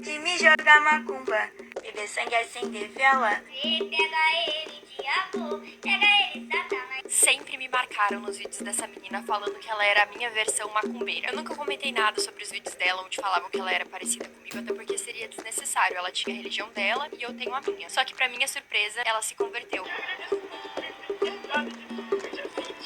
De me jogar macumba, beber sangue, acender vela. E pega ele, diabo, pega ele, satanás. Sempre me marcaram nos vídeos dessa menina falando que ela era a minha versão macumbeira. Eu nunca comentei nada sobre os vídeos dela onde falavam que ela era parecida comigo, até porque seria desnecessário. Ela tinha a religião dela e eu tenho a minha. Só que pra minha surpresa, ela se converteu.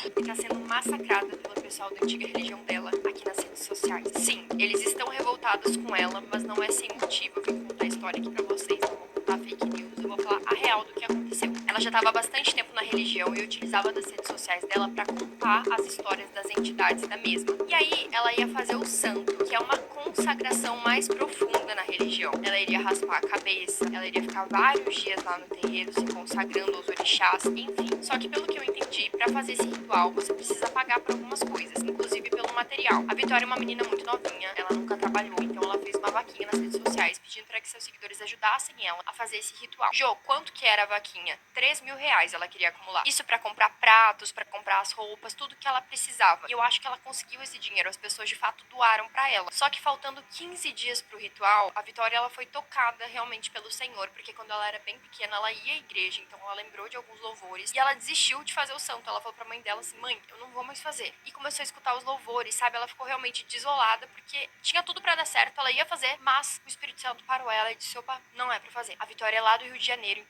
E tá sendo massacrada pelo pessoal da antiga religião dela aqui nas redes sociais. Sim, eles estão revoltados com ela, mas não é sem motivo. Eu vim contar a história aqui pra vocês, não vou contar fake news, eu vou falar a real do que aconteceu. Ela já estava há bastante tempo na religião e utilizava das redes sociais dela pra contar as histórias das entidades da mesma. E aí, ela ia fazer o santo, que é uma consagração mais profunda na religião. Ela iria raspar a cabeça, ela iria ficar vários dias lá no terreiro se consagrando aos orixás, enfim. Só que pelo que eu entendi, pra fazer esse ritual, você precisa pagar por algumas coisas, inclusive pelo material. A Vitória é uma menina muito novinha, ela nunca trabalhou, então ela fez uma vaquinha nas redes sociais pedindo para que seus seguidores ajudassem ela a fazer esse ritual. Jô, quanto que era a vaquinha? 3 mil reais ela queria acumular. Isso pra comprar pratos, pra comprar as roupas, tudo que ela precisava. E eu acho que ela conseguiu esse dinheiro, as pessoas de fato doaram pra ela. Só que faltando 15 dias pro ritual, a Vitória ela foi tocada realmente pelo Senhor, porque quando ela era bem pequena, ela ia à igreja, então ela lembrou de alguns louvores e ela desistiu de fazer o santo. Ela falou pra mãe dela assim: mãe, eu não vou mais fazer. E começou a escutar os louvores, sabe? Ela ficou realmente desolada, porque tinha tudo pra dar certo, ela ia fazer, mas o Espírito Santo parou ela e disse: opa, não é pra fazer. A Vitória é lá do Rio de Janeiro.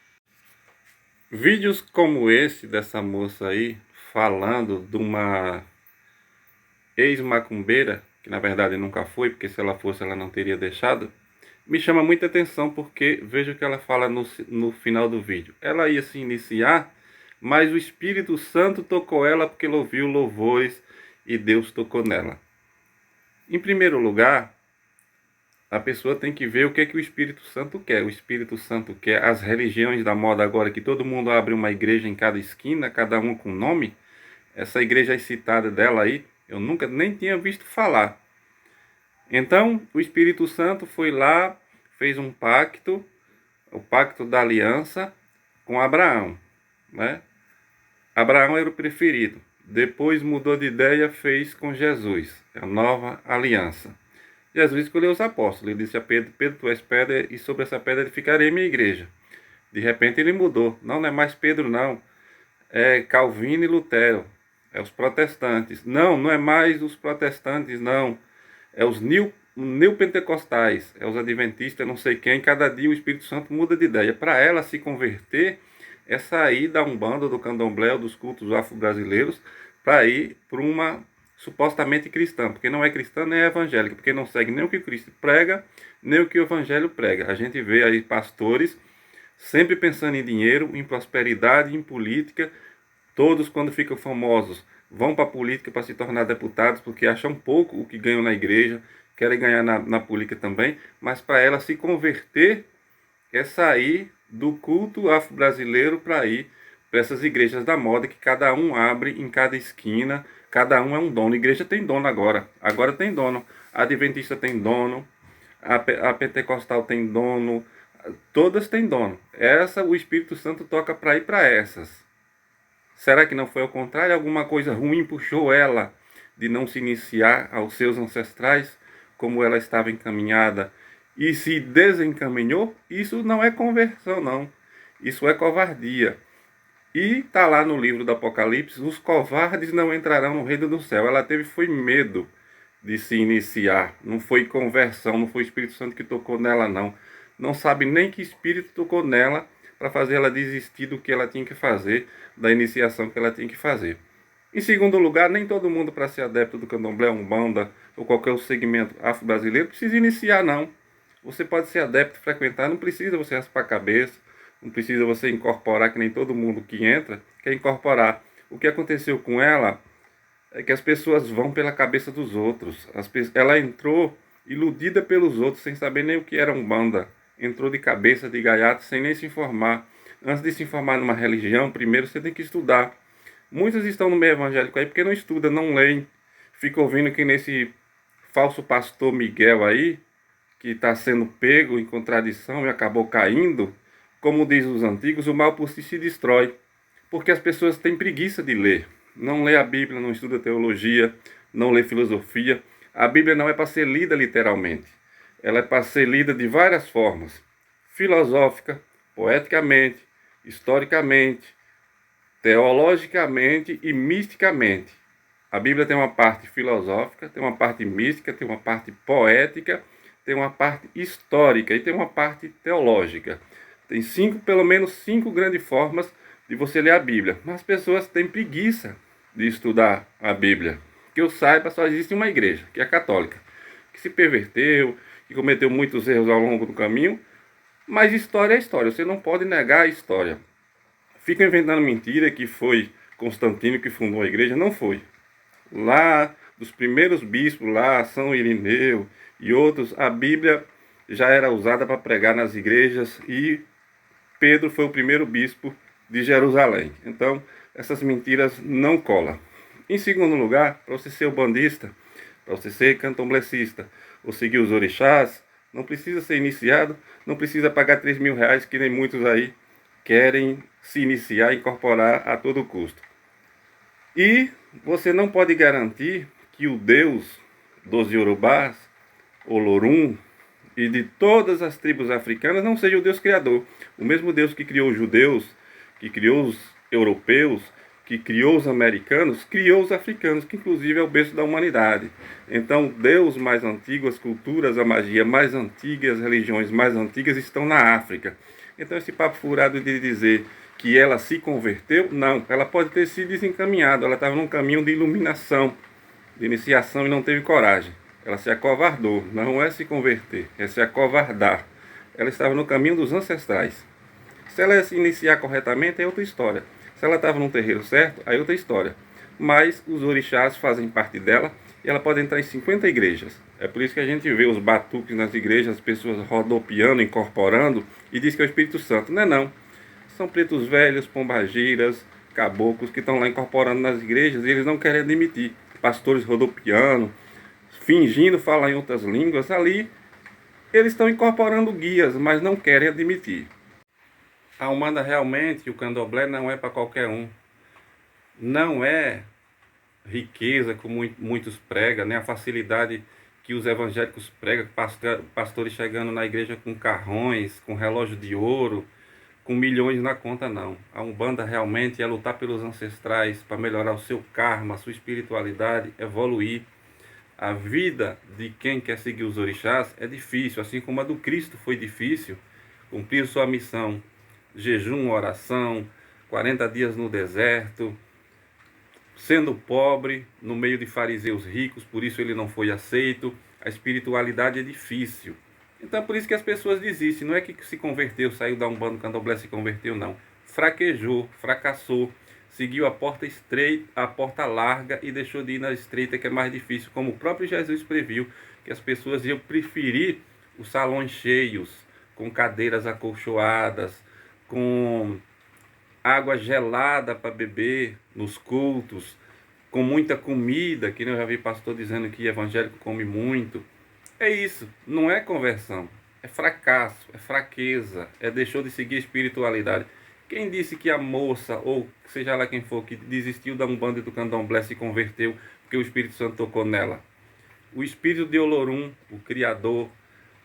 Vídeos como esse dessa moça aí, falando de uma ex-macumbeira, que na verdade nunca foi, porque se ela fosse ela não teria deixado, me chama muita atenção, porque veja o que ela fala no final do vídeo. Ela ia se iniciar, mas o Espírito Santo tocou ela porque ela ouviu louvores e Deus tocou nela. Em primeiro lugar, a pessoa tem que ver o que é que o Espírito Santo quer. O Espírito Santo quer as religiões da moda agora, que todo mundo abre uma igreja em cada esquina, cada um com nome. Essa igreja citada dela aí, eu nunca nem tinha visto falar. Então, o Espírito Santo foi lá, fez um pacto, o pacto da aliança com Abraão, né? Abraão era o preferido. Depois mudou de ideia, fez com Jesus, a nova aliança. Jesus escolheu os apóstolos. Ele disse a Pedro: Pedro, tu és pedra, e sobre essa pedra edificarei minha igreja. De repente ele mudou. Não é mais Pedro, não. É Calvino e Lutero. É os protestantes. Não, não é mais os protestantes, não. É os neopentecostais. É os adventistas, não sei quem. Cada dia o Espírito Santo muda de ideia. Para ela se converter, é sair da Umbanda, do Candomblé, dos cultos afro-brasileiros, para ir para uma supostamente cristã, porque não é cristã nem é evangélica, porque não segue nem o que Cristo prega, nem o que o evangelho prega. A gente vê aí pastores sempre pensando em dinheiro, em prosperidade, em política. Todos, quando ficam famosos, vão para a política para se tornar deputados, porque acham pouco o que ganham na igreja, querem ganhar na política também, mas para ela se converter é sair do culto afro-brasileiro para ir para essas igrejas da moda que cada um abre em cada esquina. Cada um é um dono. A igreja tem dono agora. Agora tem dono. A adventista tem dono. A pentecostal tem dono. Todas têm dono. Essa o Espírito Santo toca para ir para essas. Será que não foi ao contrário? Alguma coisa ruim puxou ela de não se iniciar aos seus ancestrais, como ela estava encaminhada, e se desencaminhou? Isso não é conversão, não. Isso é covardia. E está lá no livro do Apocalipse: os covardes não entrarão no reino do céu. Ela foi medo de se iniciar. Não foi conversão, não foi o Espírito Santo que tocou nela, não. Não sabe nem que espírito tocou nela para fazer ela desistir do que ela tinha que fazer, da iniciação que ela tinha que fazer. Em segundo lugar, nem todo mundo, para ser adepto do candomblé, umbanda ou qualquer segmento afro-brasileiro, precisa iniciar, não. Você pode ser adepto, frequentar, não precisa você raspar a cabeça, não precisa você incorporar, que nem todo mundo que entra quer incorporar. O que aconteceu com ela é que as pessoas vão pela cabeça dos outros. Ela entrou iludida pelos outros, sem saber nem o que era umbanda. Entrou de cabeça, de gaiato, sem nem se informar. Antes de se informar numa religião, primeiro você tem que estudar. Muitos estão no meio evangélico aí porque não estudam, não leem. Fica ouvindo que nesse falso pastor Miguel aí, que está sendo pego em contradição e acabou caindo. Como diz os antigos, o mal por si se destrói. Porque as pessoas têm preguiça de ler. Não lê a Bíblia, não estuda teologia, não lê filosofia. A Bíblia não é para ser lida literalmente. ela é para ser lida de várias formas: filosófica, poeticamente, historicamente, teologicamente e misticamente. A Bíblia tem uma parte filosófica, tem uma parte mística, tem uma parte poética, tem uma parte histórica e tem uma parte teológica. Tem pelo menos cinco grandes formas de você ler a Bíblia. Mas as pessoas têm preguiça de estudar a Bíblia. Que eu saiba, só existe uma igreja, que é a católica, que se perverteu, que cometeu muitos erros ao longo do caminho. Mas história é história, você não pode negar a história. Ficam inventando mentira que foi Constantino que fundou a igreja. Não foi. Lá, dos primeiros bispos, lá, São Irineu e outros, a Bíblia já era usada para pregar nas igrejas e Pedro foi o primeiro bispo de Jerusalém. Então, essas mentiras não colam. Em segundo lugar, para você ser bandista, para você ser candomblessista ou seguir os orixás, não precisa ser iniciado, não precisa pagar 3 mil reais, que nem muitos aí querem se iniciar e incorporar a todo custo. E você não pode garantir que o Deus dos Yorubás, Olorum e de todas as tribos africanas não seja o Deus criador. O mesmo Deus que criou os judeus, que criou os europeus, que criou os americanos, criou os africanos, que inclusive é o berço da humanidade. Então, Deus mais antigo, as culturas, a magia mais antiga, as religiões mais antigas estão na África. Então, esse papo furado de dizer que ela se converteu, não. Ela pode ter se desencaminhado, ela estava num caminho de iluminação, de iniciação e não teve coragem. Ela se acovardou, não é se converter, é se acovardar. Ela estava no caminho dos ancestrais. Se ela se iniciar corretamente, é outra história. Se ela estava num terreiro certo, aí é outra história. Mas os orixás fazem parte dela e ela pode entrar em 50 igrejas. É por isso que a gente vê os batuques nas igrejas, as pessoas rodopiando, incorporando, e diz que é o Espírito Santo. Não é não. São pretos velhos, pombagiras, caboclos que estão lá incorporando nas igrejas e eles não querem admitir. Pastores rodopiando, fingindo falar em outras línguas, ali eles estão incorporando guias, mas não querem admitir. A Umbanda realmente, o Candomblé não é para qualquer um. Não é riqueza, como muitos pregam, né? A facilidade que os evangélicos pregam, pastores chegando na igreja com carrões, com relógio de ouro, com milhões na conta, não. A Umbanda realmente é lutar pelos ancestrais, para melhorar o seu karma, a sua espiritualidade, evoluir. A vida de quem quer seguir os orixás é difícil, assim como a do Cristo foi difícil, cumprir sua missão. Jejum, oração, 40 dias no deserto, sendo pobre, no meio de fariseus ricos, por isso ele não foi aceito. A espiritualidade é difícil. Então por isso que as pessoas desistem. Não é que se converteu, saiu da Umbanda, Candomblé se converteu, não. Fraquejou, fracassou, seguiu a porta estreita, a porta larga e deixou de ir na estreita, que é mais difícil, como o próprio Jesus previu, que as pessoas iam preferir os salões cheios, com cadeiras acolchoadas, com água gelada para beber nos cultos, com muita comida, que eu já vi pastor dizendo que evangélico come muito. É isso, não é conversão, é fracasso, é fraqueza, é deixou de seguir a espiritualidade. Quem disse que a moça, ou seja lá quem for, que desistiu da Umbanda e do Candomblé se converteu porque o Espírito Santo tocou nela? O espírito de Olorum, o criador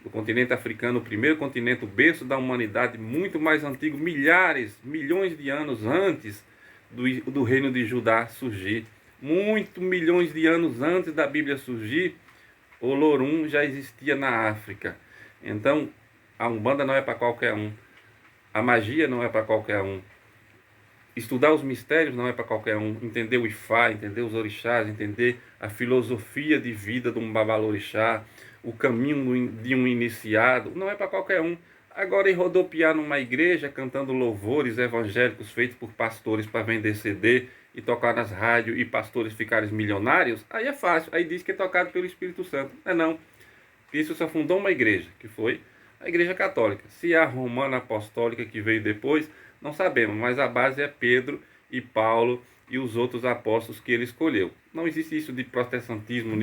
do continente africano, o primeiro continente, o berço da humanidade, muito mais antigo, milhões de anos antes do reino de Judá surgir, milhões de anos antes da Bíblia surgir, Olorum já existia na África. Então, a Umbanda não é para qualquer um, a magia não é para qualquer um, estudar os mistérios não é para qualquer um, entender o Ifá, entender os orixás, entender a filosofia de vida de um babalorixá, o caminho de um iniciado, não é para qualquer um. Agora, ir rodopiar numa igreja cantando louvores evangélicos feitos por pastores para vender CD e tocar nas rádios e pastores ficarem milionários, aí é fácil. Aí diz que é tocado pelo Espírito Santo. Não. Isso só fundou uma igreja, que foi a Igreja Católica. Se a Romana Apostólica que veio depois, não sabemos, mas a base é Pedro e Paulo e os outros apóstolos que ele escolheu. Não existe isso de protestantismo,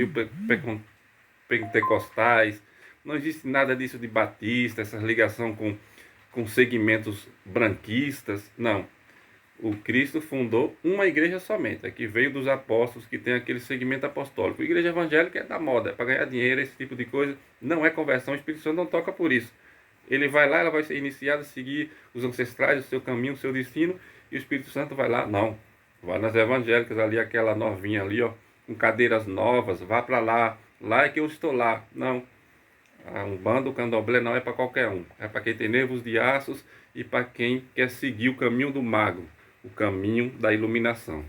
pentecostais, não existe nada disso de batista, essa ligação com segmentos branquistas, não. O Cristo fundou uma igreja somente, a que veio dos apóstolos, que tem aquele segmento apostólico. A igreja evangélica é da moda, é para ganhar dinheiro, esse tipo de coisa. Não é conversão, o Espírito Santo não toca por isso. Ele vai lá, ela vai ser iniciada a seguir os ancestrais, o seu caminho, o seu destino, e o Espírito Santo vai lá, não. Vai nas evangélicas ali, aquela novinha ali, ó, com cadeiras novas, vá para lá, lá é que eu estou lá. Não. A Umbanda, o Candomblé não é para qualquer um. É para quem tem nervos de aços e para quem quer seguir o caminho do mago, o caminho da iluminação.